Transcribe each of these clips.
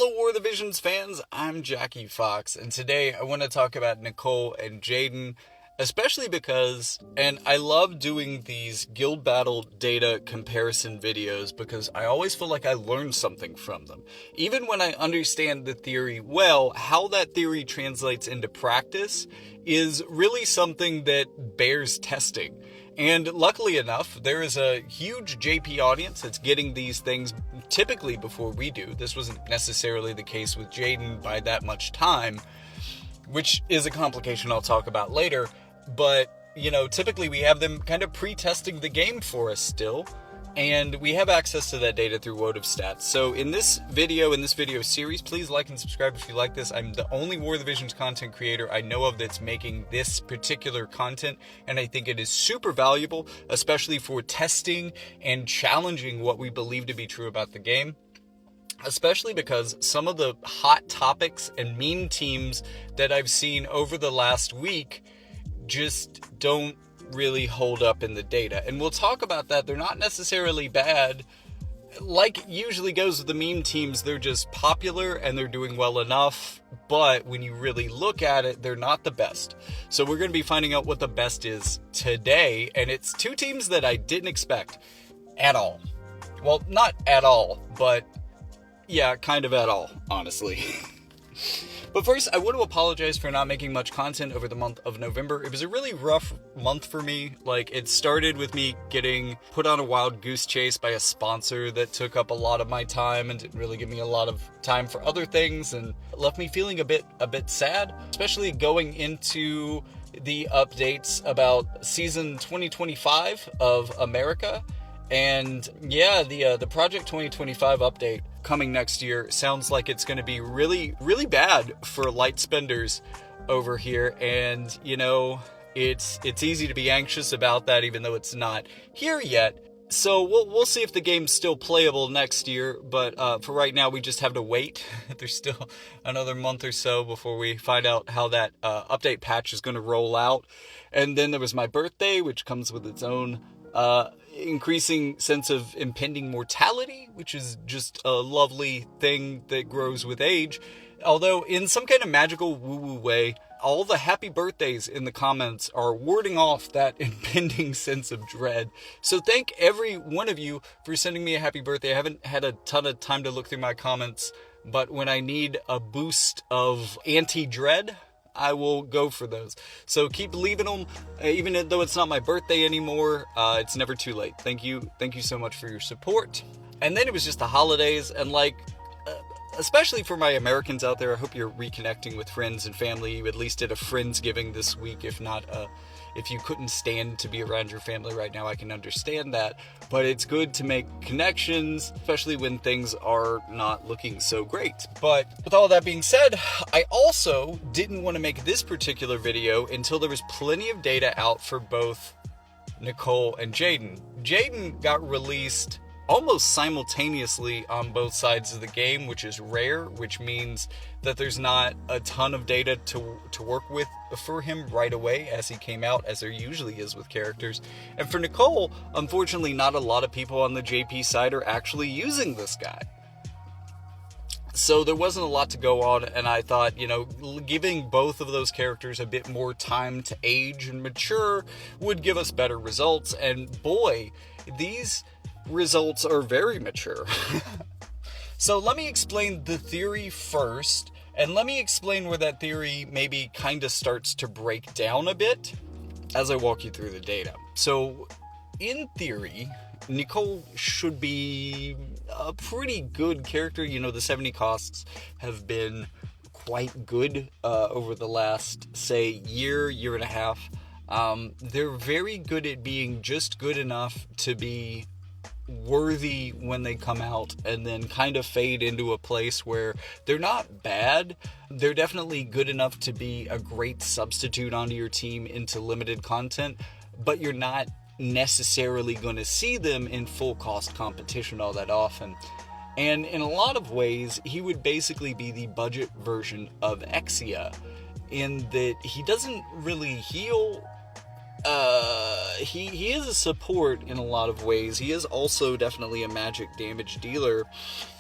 Hello, War of the Visions fans. I'm Jackie Fox, and today I want to talk about Nichol and Jayden, especially because, and I love doing these guild battle data comparison videos because I always feel like I learn something from them. Even when I understand the theory well, how that theory translates into practice is really something that bears testing. And luckily enough, there is a huge JP audience that's getting these things typically before we do. This wasn't necessarily the case with Jayden by that much time, which is a complication I'll talk about later. But, typically we have them kind of pre-testing the game for us still. And we have access to that data through wotv stats. So in this video series, please like and subscribe if you like this. I'm the only War of the Visions content creator I know of that's making this particular content, and I think it is super valuable, especially for testing and challenging what we believe to be true about the game. Especially because some of the hot topics and meme teams that I've seen over the last week just don't really hold up in the data. And we'll talk about that. They're not necessarily bad. Like usually goes with the meme teams, they're just popular and they're doing well enough. But when you really look at it, they're not the best. So we're going to be finding out what the best is today. And it's two teams that I didn't expect at all. Well, not at all, but yeah, kind of at all, honestly. But first, I want to apologize for not making much content over the month of November. It was a really rough month for me. It started with me getting put on a wild goose chase by a sponsor that took up a lot of my time and didn't really give me a lot of time for other things, and left me feeling a bit sad, especially going into the updates about season 2025 of America. And yeah, the Project 2025 update coming next year sounds like it's going to be really, really bad for light spenders over here. And, it's easy to be anxious about that, even though it's not here yet. So we'll see if the game's still playable next year. But for right now, we just have to wait. There's still another month or so before we find out how that update patch is going to roll out. And then there was my birthday, which comes with its own increasing sense of impending mortality, which is just a lovely thing that grows with age. Although in some kind of magical woo-woo way, all the happy birthdays in the comments are warding off that impending sense of dread. So thank every one of you for sending me a happy birthday. I haven't had a ton of time to look through my comments, but when I need a boost of anti-dread, I will go for those. So keep leaving them, even though it's not my birthday anymore. It's never too late. Thank you so much for your support. And then it was just the holidays, and especially for my Americans out there, I hope you're reconnecting with friends and family. You at least did a Friendsgiving this week. If not, if you couldn't stand to be around your family right now, I can understand that. But it's good to make connections, especially when things are not looking so great. But with all that being said, I also didn't want to make this particular video until there was plenty of data out for both Nichol and Jayden. Jayden got released almost simultaneously on both sides of the game, which is rare, which means that there's not a ton of data to work with for him right away as he came out, as there usually is with characters. And for Nichol, unfortunately, not a lot of people on the JP side are actually using this guy. So there wasn't a lot to go on, and I thought, giving both of those characters a bit more time to age and mature would give us better results. And boy, these results are very mature. So let me explain the theory first, and let me explain where that theory maybe kind of starts to break down a bit as I walk you through the data. So in theory, Nichol should be a pretty good character. The 70 costs have been quite good over the last, say, year and a half. They're very good at being just good enough to be worthy when they come out, and then kind of fade into a place where they're not bad. They're definitely good enough to be a great substitute onto your team into limited content, but you're not necessarily going to see them in full cost competition all that often. And in a lot of ways, he would basically be the budget version of Exia, in that he doesn't really heal. he is a support in a lot of ways. He is also definitely a magic damage dealer,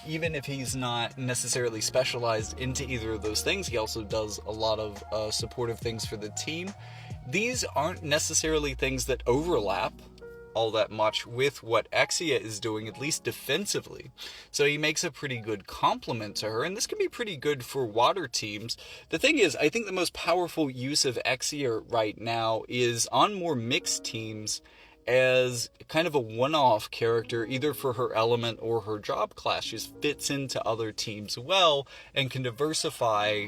even if he's not necessarily specialized into either of those things. He also does a lot of supportive things for the team. These aren't necessarily things that overlap all that much with what Exia is doing, at least defensively. So he makes a pretty good complement to her, and this can be pretty good for water teams. The thing is, I think the most powerful use of Exia right now is on more mixed teams as kind of a one-off character, either for her element or her job class. She just fits into other teams well and can diversify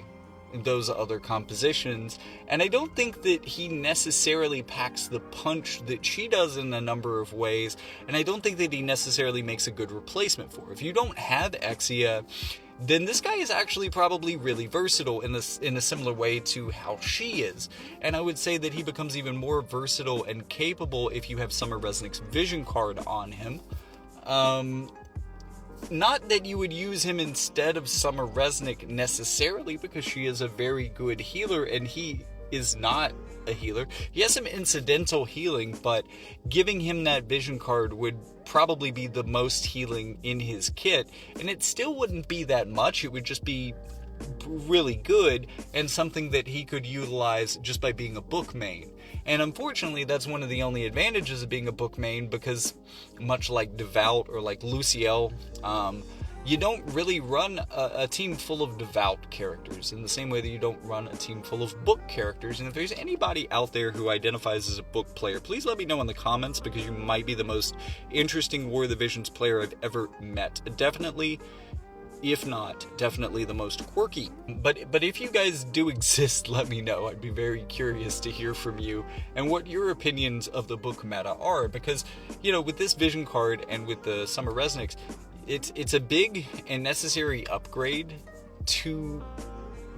those other compositions, and I don't think that he necessarily packs the punch that she does in a number of ways, and I don't think that he necessarily makes a good replacement for her. If you don't have Exia, then this guy is actually probably really versatile in a similar way to how she is, and I would say that he becomes even more versatile and capable if you have Summer Resnick's Vision card on him. Not that you would use him instead of Summer Resnick necessarily, because she is a very good healer and he is not a healer. He has some incidental healing, but giving him that Vision card would probably be the most healing in his kit, and it still wouldn't be that much. It would just be really good and something that he could utilize just by being a book main. And unfortunately, that's one of the only advantages of being a book main, because much like Devout or like Luciel, you don't really run a team full of Devout characters in the same way that you don't run a team full of book characters. And if there's anybody out there who identifies as a book player, please let me know in the comments, because you might be the most interesting War of the Visions player I've ever met. Definitely, if not, definitely the most quirky. But if you guys do exist, let me know. I'd be very curious to hear from you and what your opinions of the book meta are, because, you know, with this Vision card and with the Summer Resnicks, it's a big and necessary upgrade to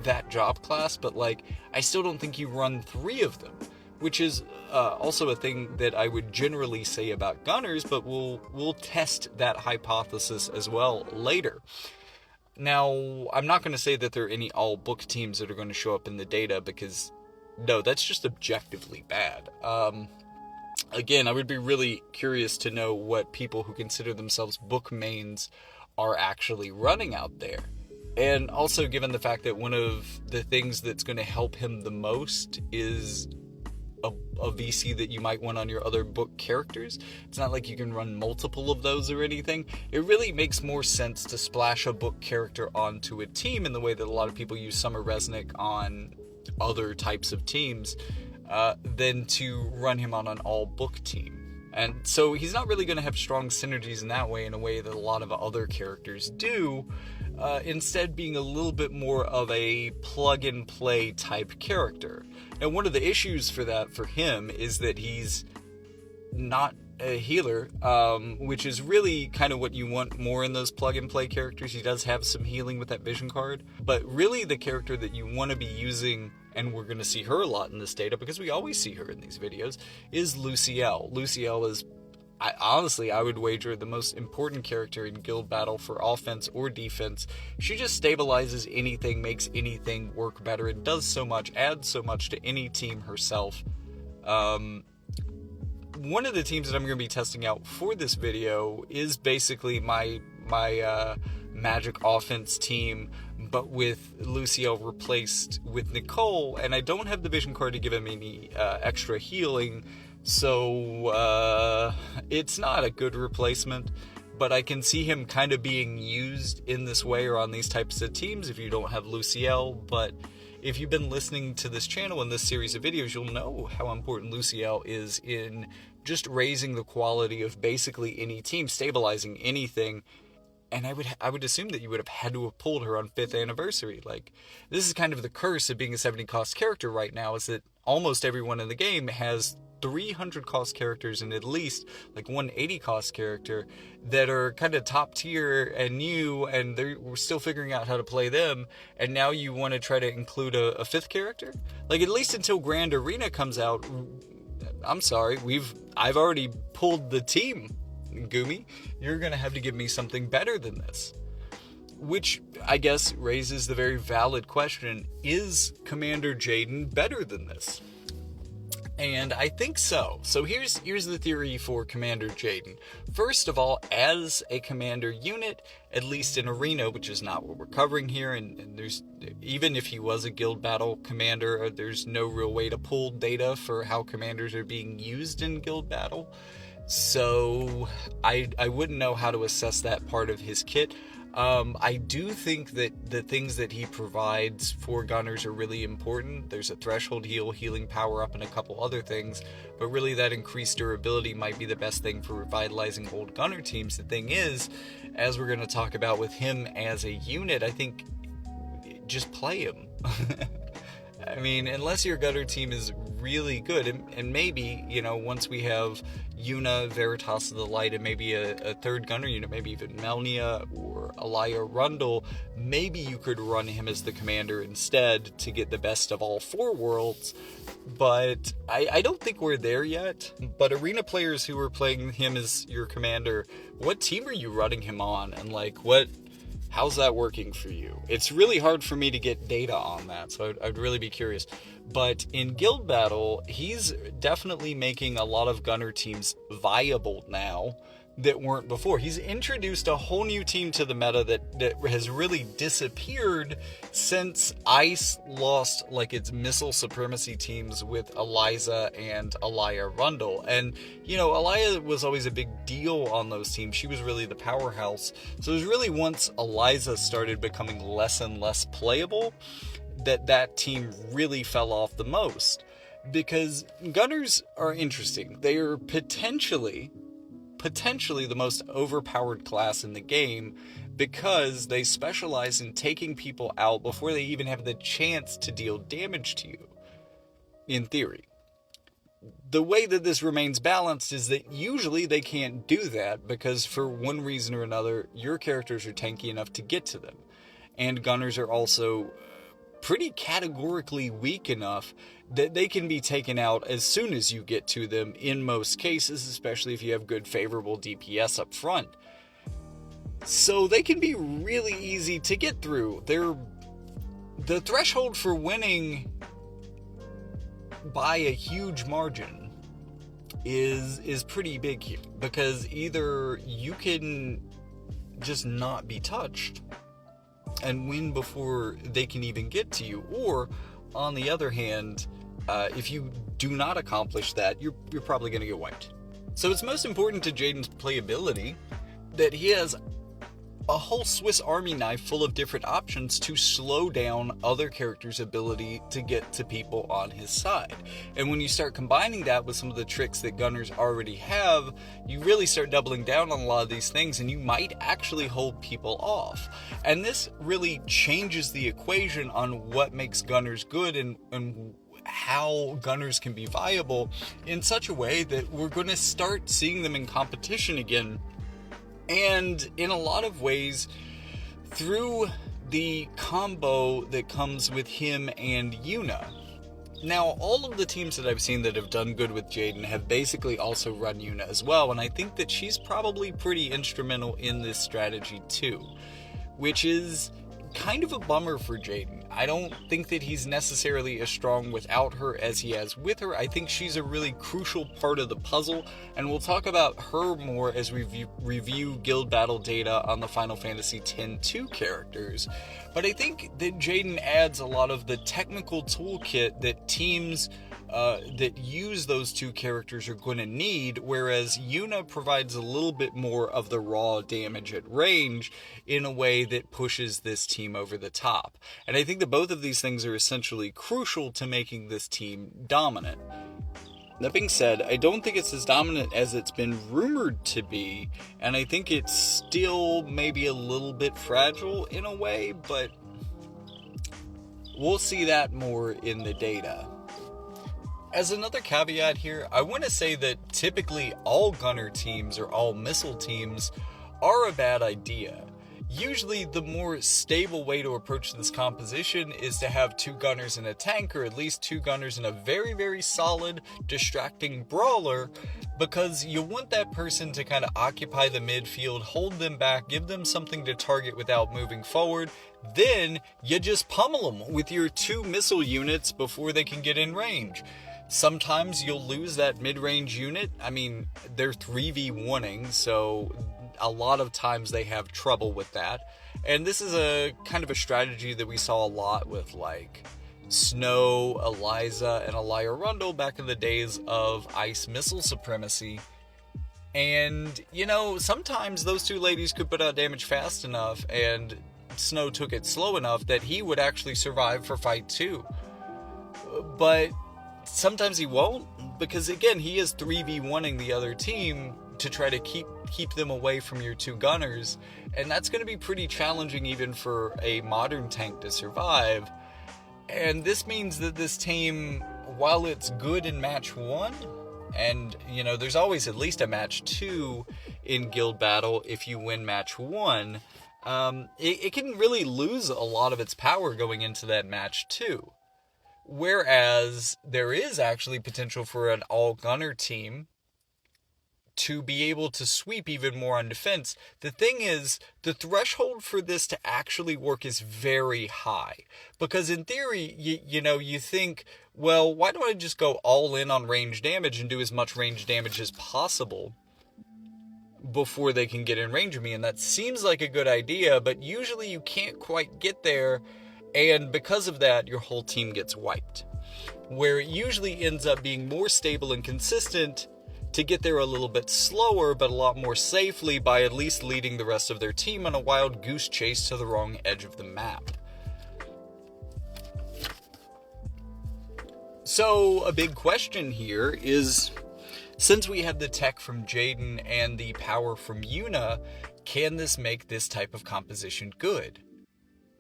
that job class, but like, I still don't think you run 3 of them, which is also a thing that I would generally say about Gunners, but we'll test that hypothesis as well later. Now, I'm not going to say that there are any all-book teams that are going to show up in the data, because, no, that's just objectively bad. Again, I would be really curious to know what people who consider themselves book mains are actually running out there. And also, given the fact that one of the things that's going to help him the most is a VC that you might want on your other book characters. It's not like you can run multiple of those or anything. It really makes more sense to splash a book character onto a team in the way that a lot of people use Summer Resnick on other types of teams than to run him on an all-book team. And so he's not really going to have strong synergies in that way, in a way that a lot of other characters do, instead being a little bit more of a plug-and-play type character. Now, one of the issues for him is that he's not a healer, which is really kind of what you want more in those plug-and-play characters. He does have some healing with that Vision card, but really the character that you want to be using, and we're going to see her a lot in this data because we always see her in these videos, is Luciel. Luciel is, I would wager, the most important character in Guild Battle for offense or defense. She just stabilizes anything, makes anything work better, and does so much, adds so much to any team herself. One of the teams that I'm going to be testing out for this video is basically my Magic offense team, but with Luciel replaced with Nichol, and I don't have the Vision card to give him any extra healing, so it's not a good replacement, but I can see him kind of being used in this way or on these types of teams if you don't have Luciel. But if you've been listening to this channel and this series of videos, you'll know how important Luciel is in just raising the quality of basically any team, stabilizing anything. And I would assume that you would have had to have pulled her on 5th anniversary. Like, this is kind of the curse of being a 70 cost character right now, is that almost everyone in the game has 300 cost characters and at least like 180 cost character that are kind of top tier and new, and we're still figuring out how to play them. And now you want to try to include a 5th character? Like, at least until Grand Arena comes out, I'm sorry, I've already pulled the team. Gumi, you're gonna have to give me something better than this. Which, I guess, raises the very valid question, is Commander Jayden better than this? And I think so. So here's the theory for Commander Jayden. First of all, as a commander unit, at least in Arena, which is not what we're covering here, and there's, even if he was a guild battle commander, there's no real way to pull data for how commanders are being used in guild battle. So I wouldn't know how to assess that part of his kit. I do think that the things that he provides for gunners are really important. There's a threshold heal, healing power up, and a couple other things, but really that increased durability might be the best thing for revitalizing old gunner teams. The thing is, as we're going to talk about with him as a unit, I think just play him. I mean, unless your gunner team is really good, and maybe, you know, once we have Yuna, Veritas of the Light, and maybe a third gunner unit, maybe even Melnia or Alaya Rundle, maybe you could run him as the commander instead to get the best of all four worlds. But I don't think we're there yet. But Arena players who are playing him as your commander, what team are you running him on? And like, how's that working for you? It's really hard for me to get data on that, so I'd really be curious. But in Guild Battle, he's definitely making a lot of gunner teams viable now that weren't before. He's introduced a whole new team to the meta that has really disappeared since ICE lost like its missile supremacy teams with Eliza and Alaya Rundle. And, you know, Alaya was always a big deal on those teams. She was really the powerhouse. So it was really once Eliza started becoming less and less playable that team really fell off the most. Because gunners are interesting. They are potentially the most overpowered class in the game because they specialize in taking people out before they even have the chance to deal damage to you, in theory. The way that this remains balanced is that usually they can't do that because for one reason or another, your characters are tanky enough to get to them. And gunners are also pretty categorically weak enough that they can be taken out as soon as you get to them in most cases, especially if you have good favorable DPS up front. So they can be really easy to get through. The threshold for winning by a huge margin is pretty big here, because either you can just not be touched and win before they can even get to you, or on the other hand, if you do not accomplish that, you're probably going to get wiped. So it's most important to Jayden's playability that he has a whole Swiss Army knife full of different options to slow down other characters' ability to get to people on his side. And when you start combining that with some of the tricks that gunners already have, you really start doubling down on a lot of these things, and you might actually hold people off. And this really changes the equation on what makes gunners good and how gunners can be viable in such a way that we're going to start seeing them in competition again. And in a lot of ways, through the combo that comes with him and Yuna. Now, all of the teams that I've seen that have done good with Jayden have basically also run Yuna as well, and I think that she's probably pretty instrumental in this strategy too, which is kind of a bummer for Jayden. I don't think that he's necessarily as strong without her as he has with her. I think she's a really crucial part of the puzzle, and we'll talk about her more as we review guild battle data on the Final Fantasy X-2 characters. But I think that Jayden adds a lot of the technical toolkit that teams that use those two characters are going to need, whereas Yuna provides a little bit more of the raw damage at range in a way that pushes this team over the top. And I think that both of these things are essentially crucial to making this team dominant. That being said, I don't think it's as dominant as it's been rumored to be, and I think it's still maybe a little bit fragile in a way, but we'll see that more in the data. As another caveat here, I want to say that typically all gunner teams or all missile teams are a bad idea. Usually the more stable way to approach this composition is to have two gunners and a tank, or at least two gunners and a very, very solid distracting brawler, because you want that person to kind of occupy the midfield, hold them back, give them something to target without moving forward. Then you just pummel them with your two missile units before they can get in range. Sometimes you'll lose that mid-range unit. I mean, they're 3v1ing, so a lot of times they have trouble with that. And this is a kind of a strategy that we saw a lot with like Snow, Eliza, and Elia Rundle back in the days of ice missile supremacy. And, you know, sometimes those two ladies could put out damage fast enough, and Snow took it slow enough that he would actually survive for fight 2. But sometimes he won't, because again, he is 3v1ing the other team to try to keep them away from your 2 gunners, and that's going to be pretty challenging even for a modern tank to survive. And this means that this team, while it's good in match 1, and, you know, there's always at least a match 2 in guild battle if you win match 1, it can really lose a lot of its power going into that match 2. Whereas there is actually potential for an all-gunner team to be able to sweep even more on defense. The thing is, the threshold for this to actually work is very high. Because in theory, you think, well, why don't I just go all in on range damage and do as much range damage as possible before they can get in range of me? And that seems like a good idea, but usually you can't quite get there, and because of that, your whole team gets wiped. Where it usually ends up being more stable and consistent to get there a little bit slower, but a lot more safely by at least leading the rest of their team on a wild goose chase to the wrong edge of the map. So a big question here is, since we have the tech from Jayden and the power from Yuna, can this make this type of composition good?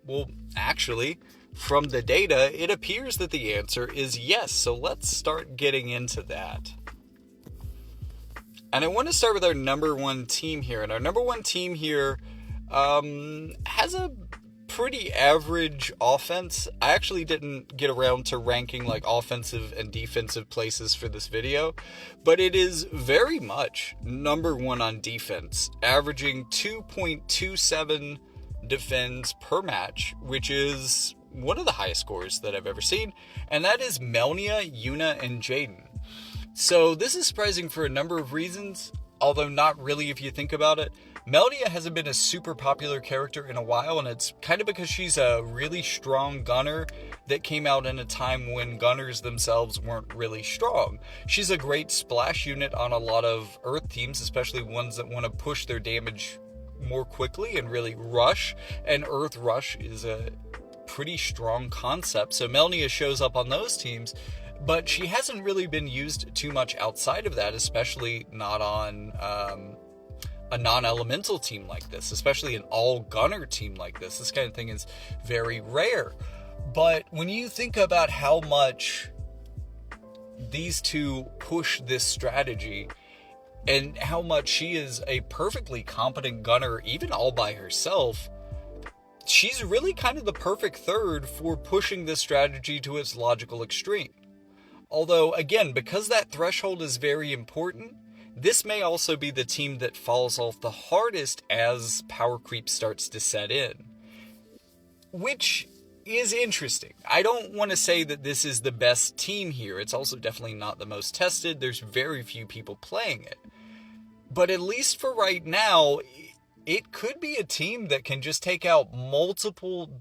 Well, actually, from the data, it appears that the answer is yes. So let's start getting into that. And I want to start with our number 1 team here. And our number 1 team here has a pretty average offense. I actually didn't get around to ranking like offensive and defensive places for this video, but it is very much number 1 on defense, averaging 2.27 defends per match, which is one of the highest scores that I've ever seen. And that is Melnia, Yuna, and Jayden. So this is surprising for a number of reasons, although not really if you think about it. Melnia hasn't been a super popular character in a while, and it's kind of because she's a really strong gunner that came out in a time when gunners themselves weren't really strong. She's a great splash unit on a lot of Earth teams, especially ones that want to push their damage more quickly and really rush, and Earth Rush is a pretty strong concept, so Melnia shows up on those teams. But she hasn't really been used too much outside of that, especially not on a non-elemental team like this, especially an all-gunner team like this. This kind of thing is very rare. But when you think about how much these two push this strategy, and how much she is a perfectly competent gunner, even all by herself, she's really kind of the perfect third for pushing this strategy to its logical extreme. Although, again, because that threshold is very important, this may also be the team that falls off the hardest as power creep starts to set in. Which is interesting. I don't want to say that this is the best team here. It's also definitely not the most tested. There's very few people playing it. But at least for right now, it could be a team that can just take out multiple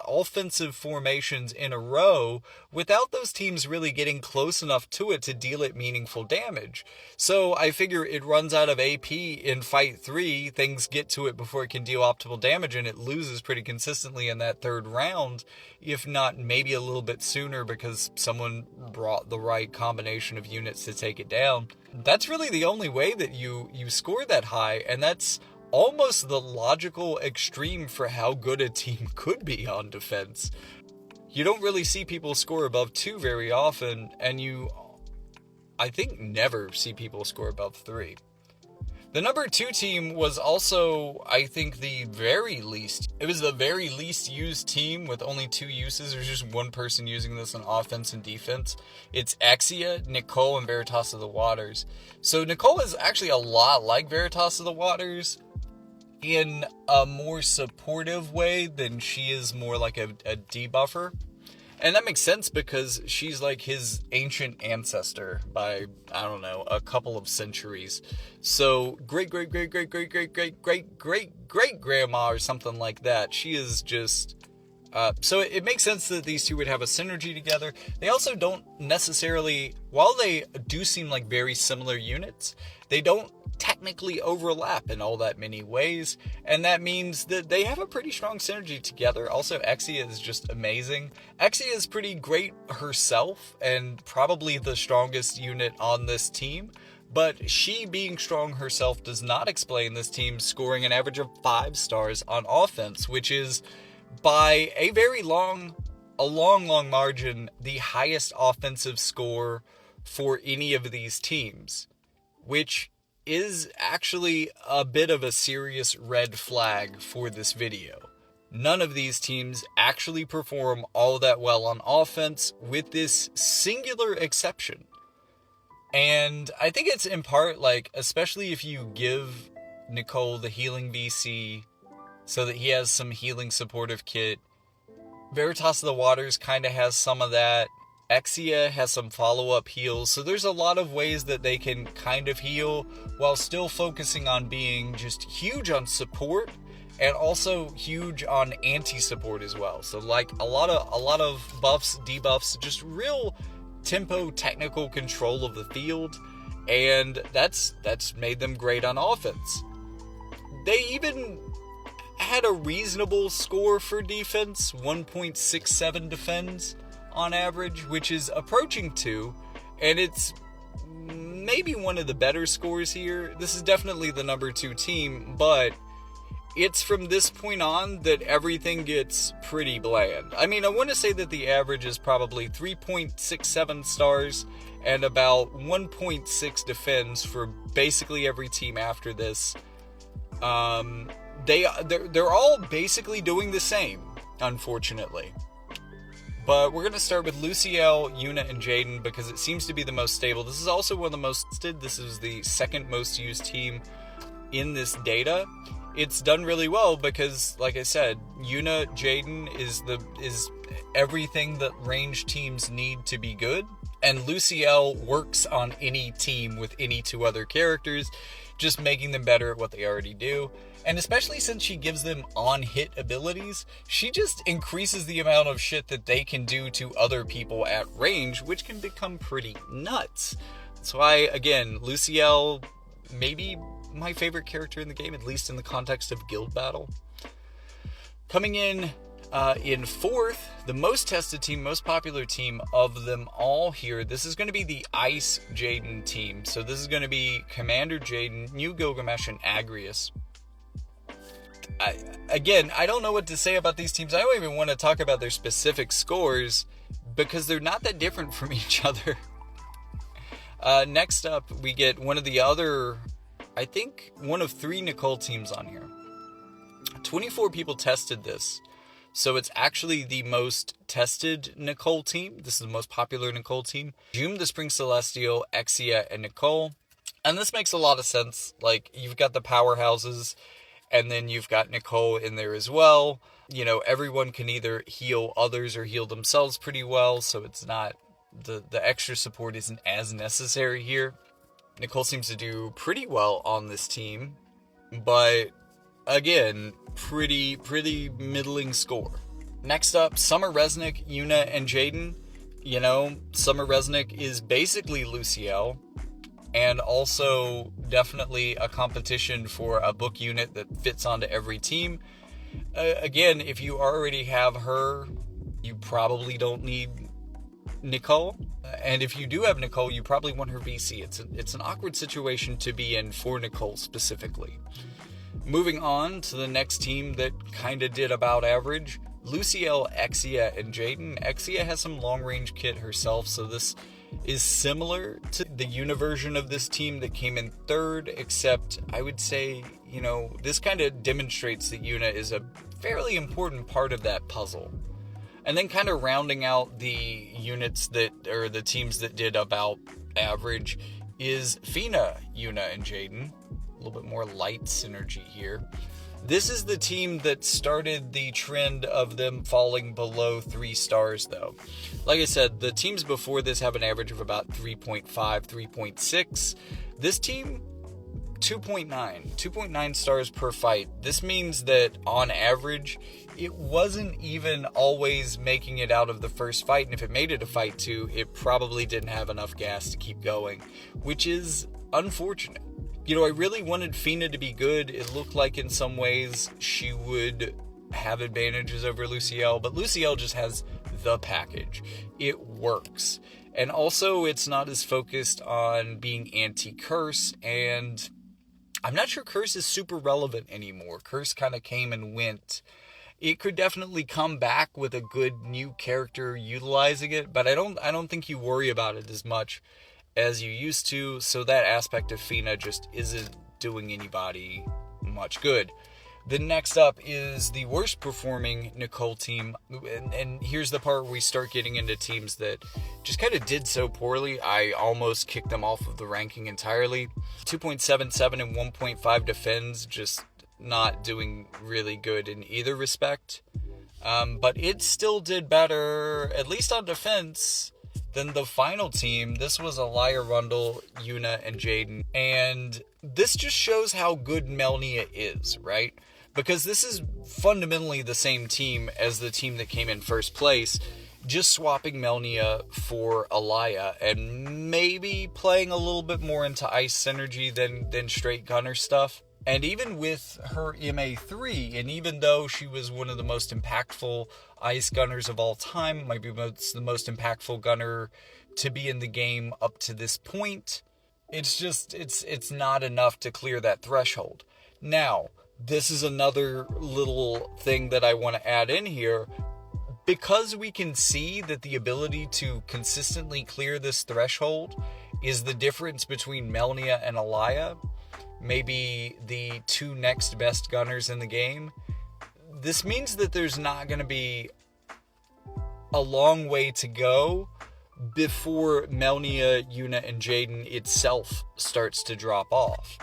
offensive formations in a row without those teams really getting close enough to it to deal it meaningful damage. So I figure it runs out of AP in fight 3, things get to it before it can deal optimal damage, and it loses pretty consistently in that 3rd round, if not maybe a little bit sooner because someone brought the right combination of units to take it down. That's really the only way that you score that high, and that's almost the logical extreme for how good a team could be on defense. You don't really see people score above 2 very often, and I think, never see people score above 3. The number 2 team was also, I think, the very least used team with only 2 uses. There's just one person using this on offense and defense. It's Exia, Nichol, and Veritas of the Waters. So Nichol is actually a lot like Veritas of the Waters in a more supportive way than she is more like a debuffer. And that makes sense because she's like his ancient ancestor by, I don't know, a couple of centuries. So great grandma or something like that. She is just... so it makes sense that these two would have a synergy together. They also don't necessarily, while they do seem like very similar units, they don't technically overlap in all that many ways, and that means that they have a pretty strong synergy together. Also, Exia is just amazing. Exia is pretty great herself, and probably the strongest unit on this team, but she being strong herself does not explain this team scoring an average of 5 stars on offense, which is, by a long margin, the highest offensive score for any of these teams, which is actually a bit of a serious red flag for this video. None of these teams actually perform all that well on offense, with this singular exception. And I think it's in part, like, especially if you give Nichol the healing VC so that he has some healing supportive kit. Veritas of the Waters kind of has some of that. Exia has some follow-up heals, so there's a lot of ways that they can kind of heal while still focusing on being just huge on support and also huge on anti-support as well. So like a lot of buffs, debuffs, just real tempo, technical control of the field, and that's made them great on offense. They even had a reasonable score for defense, 1.67 defends on average, which is approaching 2, and it's maybe one of the better scores here. This is definitely the number 2 team, but it's from this point on that everything gets pretty bland. I mean, I want to say that the average is probably 3.67 stars and about 1.6 defends for basically every team after this. They're all basically doing the same, unfortunately. But we're going to start with Luciel, Yuna, and Jayden because it seems to be the most stable. This is also one of the most tested. This is the second most used team in this data. It's done really well because, like I said, Yuna, Jayden is everything that range teams need to be good. And Luciel works on any team with any 2 other characters, just making them better at what they already do. And especially since she gives them on-hit abilities, she just increases the amount of shit that they can do to other people at range, which can become pretty nuts. That's why, again, Luciel, maybe my favorite character in the game, at least in the context of guild battle. Coming in 4th, the most tested team, most popular team of them all here, this is going to be the Ice Jayden team. So this is going to be Commander Jayden, New Gilgamesh, and Agrius. I don't know what to say about these teams. I don't even want to talk about their specific scores because they're not that different from each other. Next up, we get one of the other, I think, one of 3 Nichol teams on here. 24 people tested this. So it's actually the most tested Nichol team. This is the most popular Nichol team. Jum, the Spring Celestial, Exia, and Nichol. And this makes a lot of sense. Like, you've got the powerhouses, and then you've got Nichol in there as well. You know, everyone can either heal others or heal themselves pretty well, so it's not, the extra support isn't as necessary here. Nichol seems to do pretty well on this team, but again, pretty middling score. Next up, Summer Resnick, Yuna, and Jayden. You know, Summer Resnick is basically Luciel, and also definitely a competition for a book unit that fits onto every team. Again, if you already have her, you probably don't need Nichol. And if you do have Nichol, you probably want her VC. It's an awkward situation to be in for Nichol specifically. Moving on to the next team that kind of did about average, Luciel, Exia, and Jayden. Exia has some long-range kit herself, so this is similar to the Yuna version of this team that came in 3rd, except I would say, you know, this kind of demonstrates that Yuna is a fairly important part of that puzzle. And then kind of rounding out the units that, or the teams that did about average, is Fina, Yuna, and Jayden. A little bit more light synergy here. This is the team that started the trend of them falling below 3 stars, though. Like I said, the teams before this have an average of about 3.5, 3.6. This team, 2.9 stars per fight. This means that on average, it wasn't even always making it out of the first fight, and if it made it a fight 2, it probably didn't have enough gas to keep going, which is unfortunate. You know, I really wanted Fina to be good. It looked like in some ways she would have advantages over Lucielle, but Lucielle just has the package. It works. And also, it's not as focused on being anti-curse, and I'm not sure curse is super relevant anymore. Curse kind of came and went. It could definitely come back with a good new character utilizing it, but I don't think you worry about it as much as you used to, so that aspect of Fina just isn't doing anybody much good. The next up is the worst performing Nichol team, and here's the part where we start getting into teams that just kind of did so poorly, I almost kicked them off of the ranking entirely. 2.77 and 1.5 defends, just not doing really good in either respect. But it still did better, at least on defense, than the final team. This was Elia Rundle, Yuna, and Jayden. And this just shows how good Melnia is, right? Because this is fundamentally the same team as the team that came in first place, just swapping Melnia for Elia and maybe playing a little bit more into ice synergy than straight gunner stuff. And even with her MA3, and even though she was one of the most impactful ice gunners of all time, might be the most impactful gunner to be in the game up to this point, it's not enough to clear that threshold. Now, this is another little thing that I want to add in here. Because we can see that the ability to consistently clear this threshold is the difference between Melnia and Elia, maybe the 2 next best gunners in the game, this means that there's not going to be a long way to go before Melnia, Yuna, and Jayden itself starts to drop off.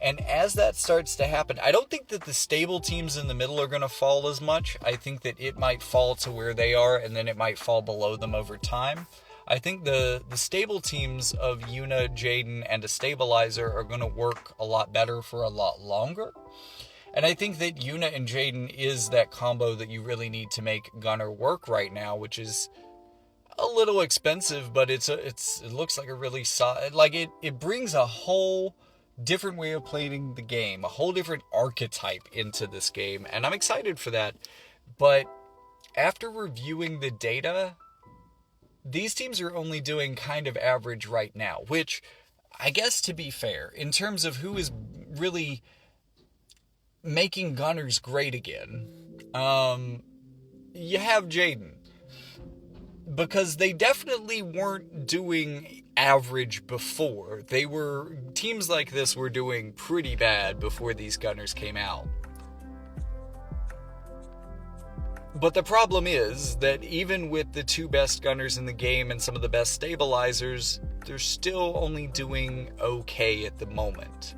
And as that starts to happen, I don't think that the stable teams in the middle are going to fall as much. I think that it might fall to where they are, and then it might fall below them over time. I think the stable teams of Yuna, Jayden, and a stabilizer are going to work a lot better for a lot longer. And I think that Yuna and Jayden is that combo that you really need to make gunner work right now, which is a little expensive, but it looks like a really solid, like it brings a whole different way of playing the game, a whole different archetype into this game, and I'm excited for that. But after reviewing the data, these teams are only doing kind of average right now, which I guess, to be fair, in terms of who is really making gunners great again, you have Jayden. Because they definitely weren't doing average before. Teams like this were doing pretty bad before these gunners came out. But the problem is that even with the 2 best gunners in the game and some of the best stabilizers, they're still only doing okay at the moment.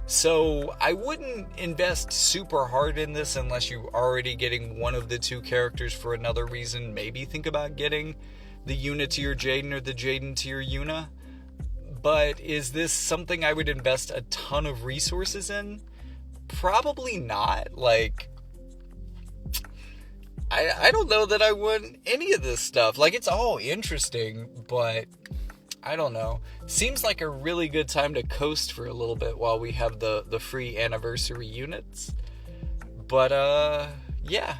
So I wouldn't invest super hard in this unless you're already getting one of the 2 characters for another reason. Maybe think about getting the Yuna to your Jayden or the Jayden to your Yuna. But is this something I would invest a ton of resources in? Probably not. Like, I don't know that I want any of this stuff. Like, it's all interesting, but I don't know. Seems like a really good time to coast for a little bit while we have the free anniversary units. But, yeah.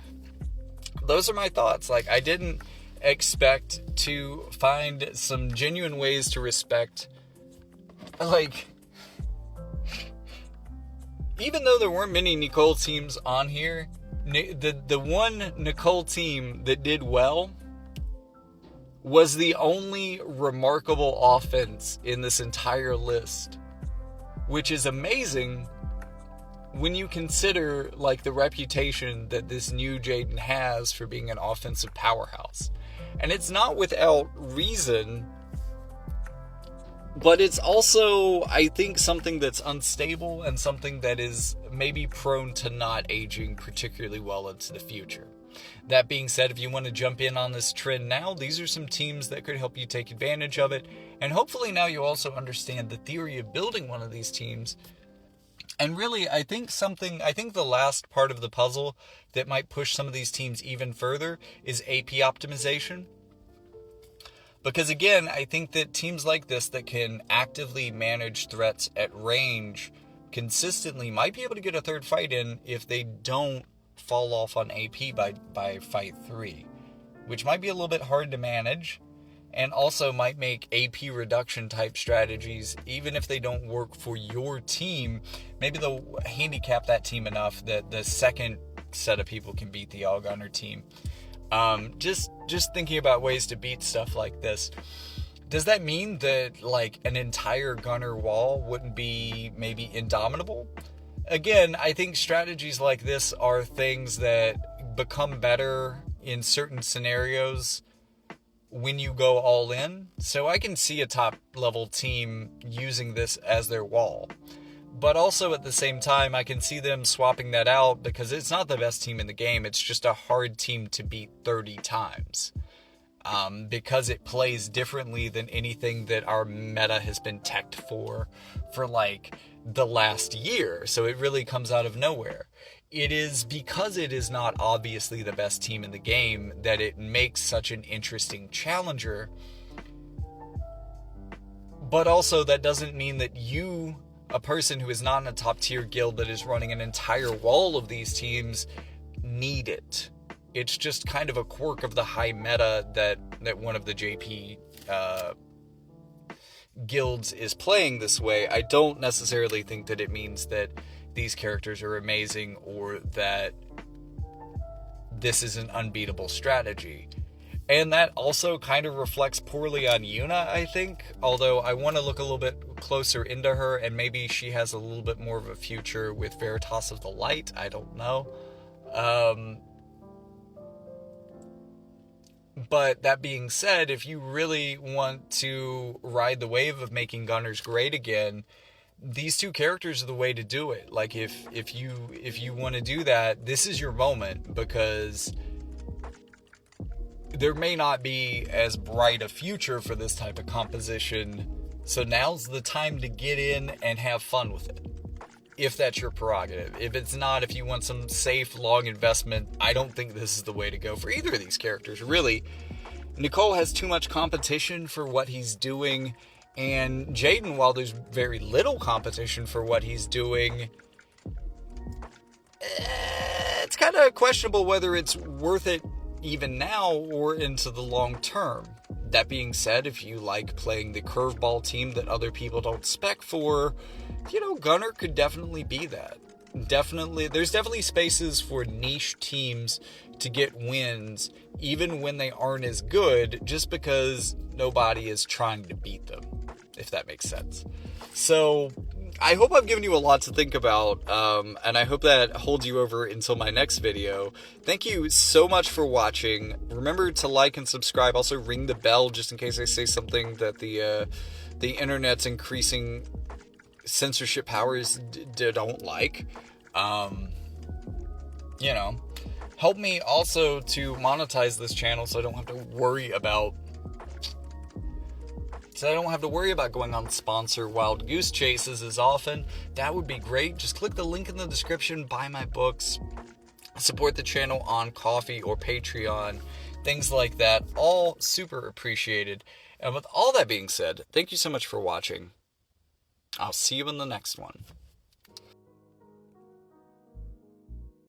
Those are my thoughts. Like, I didn't expect to find some genuine ways to respect, like, even though there weren't many Nichol teams on here, the one Nichol team that did well was the only remarkable offense in this entire list, which is amazing when you consider, like, the reputation that this new Jayden has for being an offensive powerhouse. And it's not without reason But it's also, I think, something that's unstable and something that is maybe prone to not aging particularly well into the future. That being said, if you want to jump in on this trend now, these are some teams that could help you take advantage of it. And hopefully now you also understand the theory of building one of these teams. And really, I think the last part of the puzzle that might push some of these teams even further is AP optimization. Because again, I think that teams like this that can actively manage threats at range consistently might be able to get a third fight in if they don't fall off on AP by fight 3, which might be a little bit hard to manage, and also might make AP reduction type strategies, even if they don't work for your team, maybe they'll handicap that team enough that the second set of people can beat the all-gunner team. Just thinking about ways to beat stuff like this. Does that mean that like an entire gunner wall wouldn't be maybe indomitable? Again, I think strategies like this are things that become better in certain scenarios when you go all in. So I can see a top level team using this as their wall. But also at the same time, I can see them swapping that out because it's not the best team in the game. It's just a hard team to beat 30 times. Because it plays differently than anything that our meta has been teched for like the last year. So it really comes out of nowhere. It is because it is not obviously the best team in the game that it makes such an interesting challenger. But also that doesn't mean that you, a person who is not in a top tier guild that is running an entire wall of these teams, need it. It's just kind of a quirk of the high meta that one of the JP guilds is playing this way. I don't necessarily think that it means that these characters are amazing or that this is an unbeatable strategy. And that also kind of reflects poorly on Yuna, I think. Although I want to look a little bit closer into her, and maybe she has a little bit more of a future with Veritas of the Light. I don't know. But that being said, if you really want to ride the wave of making gunners great again, these two characters are the way to do it. Like if you want to do that, this is your moment, because there may not be as bright a future for this type of composition. So now's the time to get in and have fun with it, if that's your prerogative. If it's not, if you want some safe, long investment, I don't think this is the way to go for either of these characters, really. Nichol has too much competition for what he's doing, and Jayden, while there's very little competition for what he's doing, it's kind of questionable whether it's worth it even now or into the long term. That being said, if you like playing the curveball team that other people don't spec for, Gunner could definitely be that. There's definitely spaces for niche teams to get wins, even when they aren't as good, just because nobody is trying to beat them, if that makes sense. So I hope I've given you a lot to think about, and I hope that holds you over until my next video. Thank you so much for watching. Remember to like and subscribe. Also ring the bell just in case I say something that the internet's increasing censorship powers don't like. Help me also to monetize this channel so I don't have to worry about going on sponsor wild goose chases as often. That would be great. Just click the link in the description, buy my books, support the channel on Ko-fi or Patreon, things like that. All super appreciated. And with all that being said, thank you so much for watching. I'll see you in the next one.